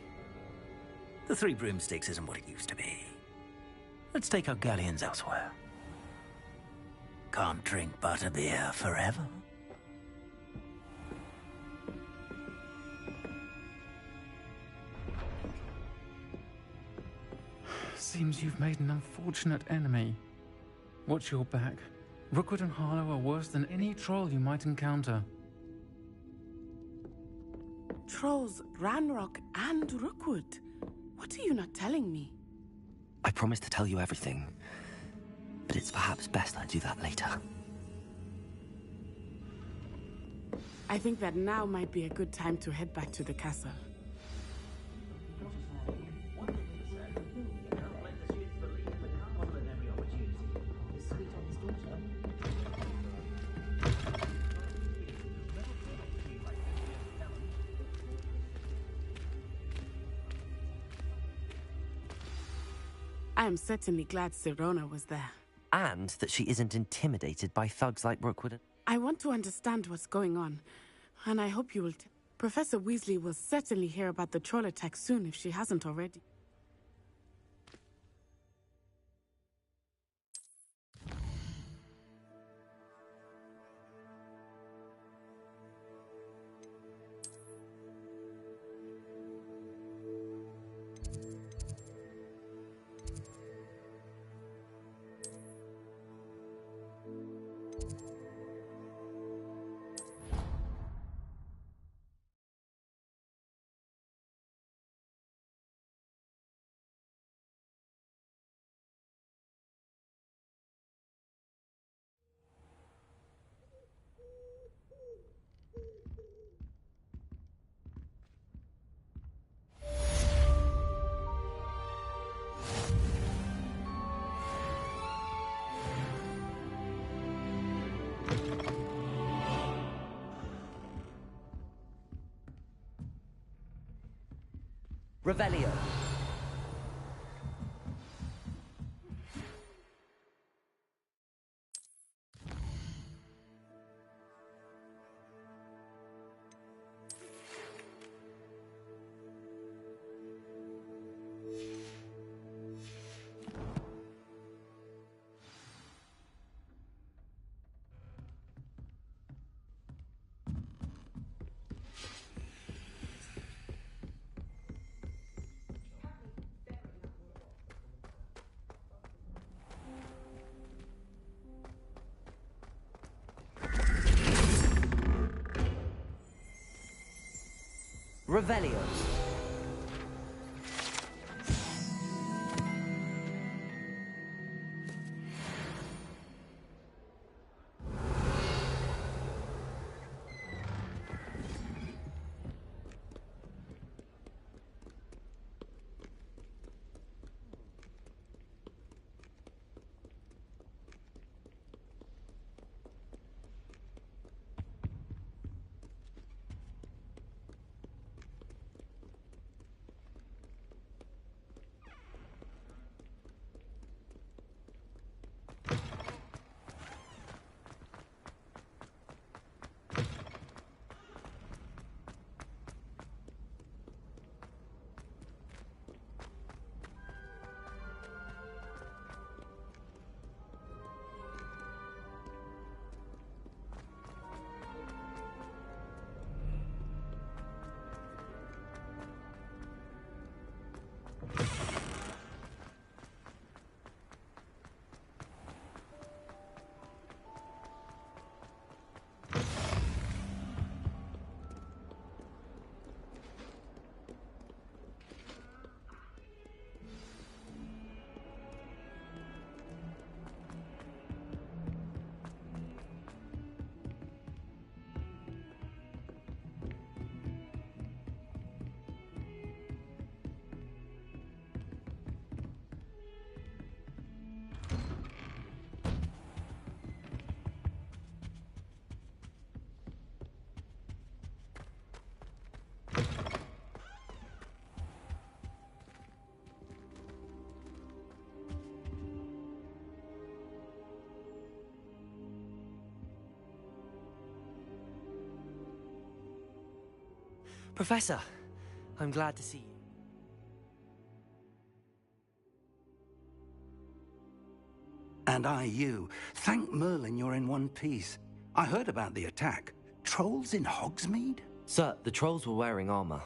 The Three Broomsticks isn't what it used to be. Let's take our galleons elsewhere. Can't drink butterbeer forever. Seems you've made an unfortunate enemy. Watch your back. Rookwood and Harlow are worse than any troll you might encounter. Trolls, Ranrock, and Rookwood. What are you not telling me? I promise to tell you everything, but it's perhaps best I do that later. I think that now might be a good time to head back to the castle. I am certainly glad Sirona was there. And that she isn't intimidated by thugs like Rookwood. I want to understand what's going on. And I hope you will. Professor Weasley will certainly hear about the troll attack soon if she hasn't already. Revelio. Revelio. Professor, I'm glad to see you. And I you. Thank Merlin you're in one piece. I heard about the attack. Trolls in Hogsmeade? Sir, the trolls were wearing armor.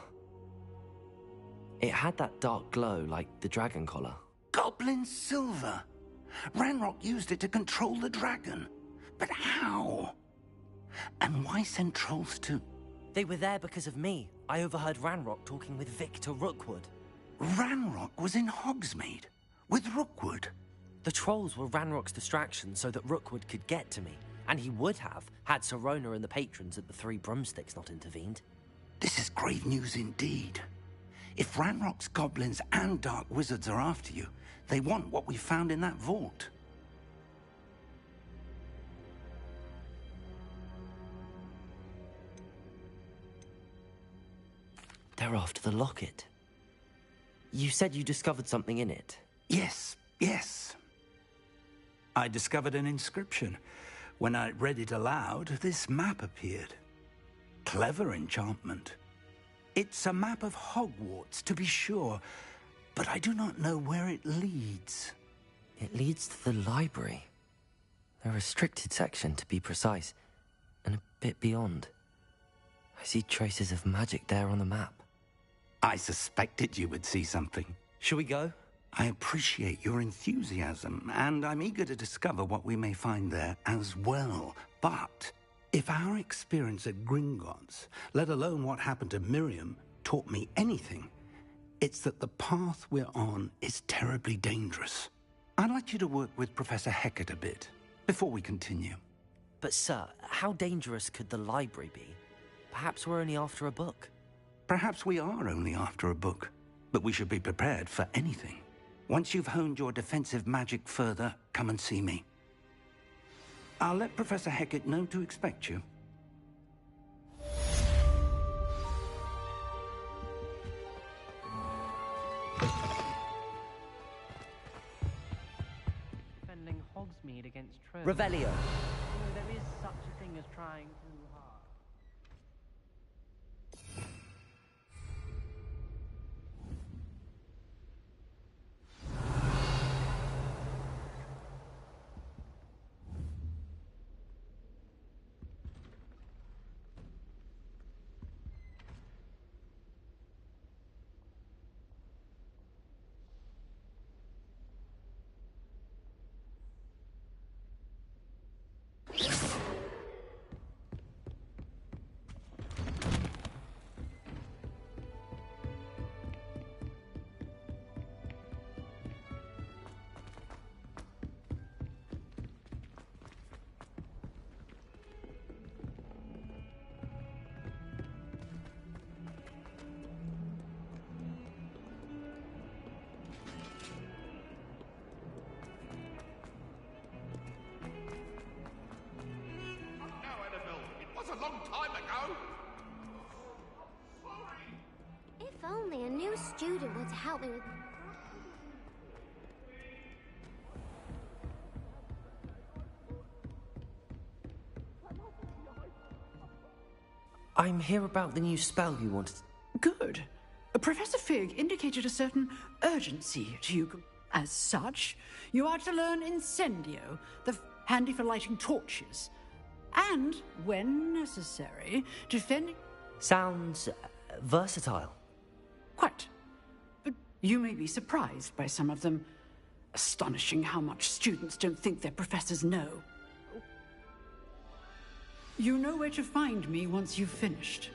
It had that dark glow like the dragon collar. Goblin silver! Ranrock used it to control the dragon. But how? And why send trolls to... They were there because of me. I overheard Ranrock talking with Victor Rookwood. Ranrock was in Hogsmeade? With Rookwood? The trolls were Ranrock's distraction so that Rookwood could get to me. And he would have, had Sirona and the patrons at the Three Broomsticks not intervened. This is grave news indeed. If Ranrock's goblins and dark wizards are after you, they want what we found in that vault. They're after the locket. You said you discovered something in it. Yes, yes. I discovered an inscription. When I read it aloud, this map appeared. clever enchantment. It's a map of Hogwarts, to be sure, but I do not know where it leads. It leads to the library. The restricted section, to be precise, and a bit beyond. I see traces of magic there on the map. I suspected you would see something. Shall we go? I appreciate your enthusiasm, and I'm eager to discover what we may find there as well. But if our experience at Gringotts, let alone what happened to Miriam, taught me anything, it's that the path we're on is terribly dangerous. I'd like you to work with Professor Hecat a bit before we continue. But sir, how dangerous could the library be? Perhaps we're only after a book. Perhaps we are only after a book, but we should be prepared for anything. Once you've honed your defensive magic further, come and see me. I'll let Professor Hecat know to expect you. Defending Hogsmeade against Trevor. Revelio. There is such a thing as trying too hard. A long time ago. If only a new student were to help me with... I'm here about the new spell you wanted. Good. Professor Fig indicated a certain urgency to you. As such, you are to learn Incendio, handy for lighting torches. And, when necessary, defending... Sounds versatile. Quite. But you may be surprised by some of them. Astonishing how much students don't think their professors know. You know where to find me once you've finished.